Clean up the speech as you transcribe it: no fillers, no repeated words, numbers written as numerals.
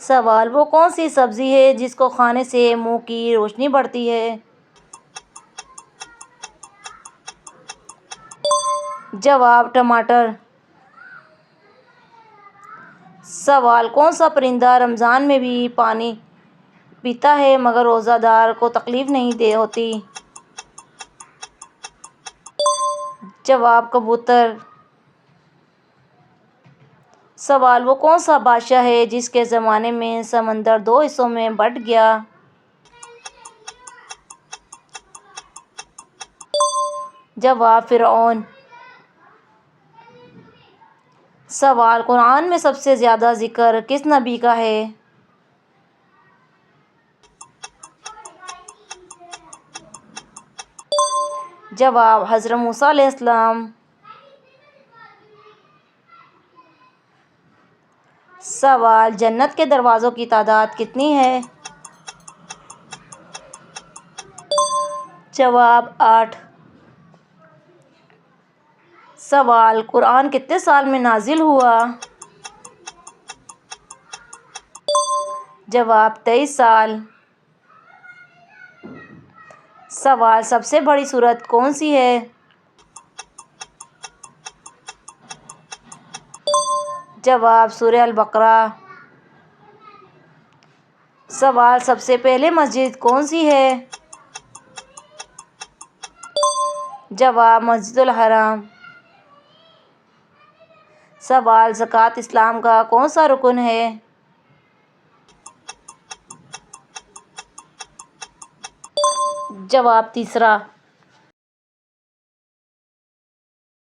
سوال: وہ کون سی سبزی ہے جس کو کھانے سے منہ کی روشنی بڑھتی ہے؟ جواب: ٹماٹر۔ سوال: کون سا پرندہ رمضان میں بھی پانی پیتا ہے مگر روزہ دار کو تکلیف نہیں ہوتی؟ جواب: کبوتر۔ سوال: وہ کون سا بادشاہ ہے جس کے زمانے میں سمندر دو حصوں میں بٹ گیا؟ جواب: فرعون۔ سوال: قرآن میں سب سے زیادہ ذکر کس نبی کا ہے؟ جواب: حضرت موسیٰ علیہ السلام۔ سوال: جنت کے دروازوں کی تعداد کتنی ہے؟ جواب: 8۔ سوال: قرآن کتنے سال میں نازل ہوا؟ جواب: 23 سال۔ سوال: سب سے بڑی سورت کون سی ہے؟ جواب: سورہ البقرہ۔ سوال: سب سے پہلے مسجد کون سی ہے؟ جواب: مسجد الحرام۔ سوال: زکوٰۃ اسلام کا کون سا رکن ہے؟ جواب: تیسرا۔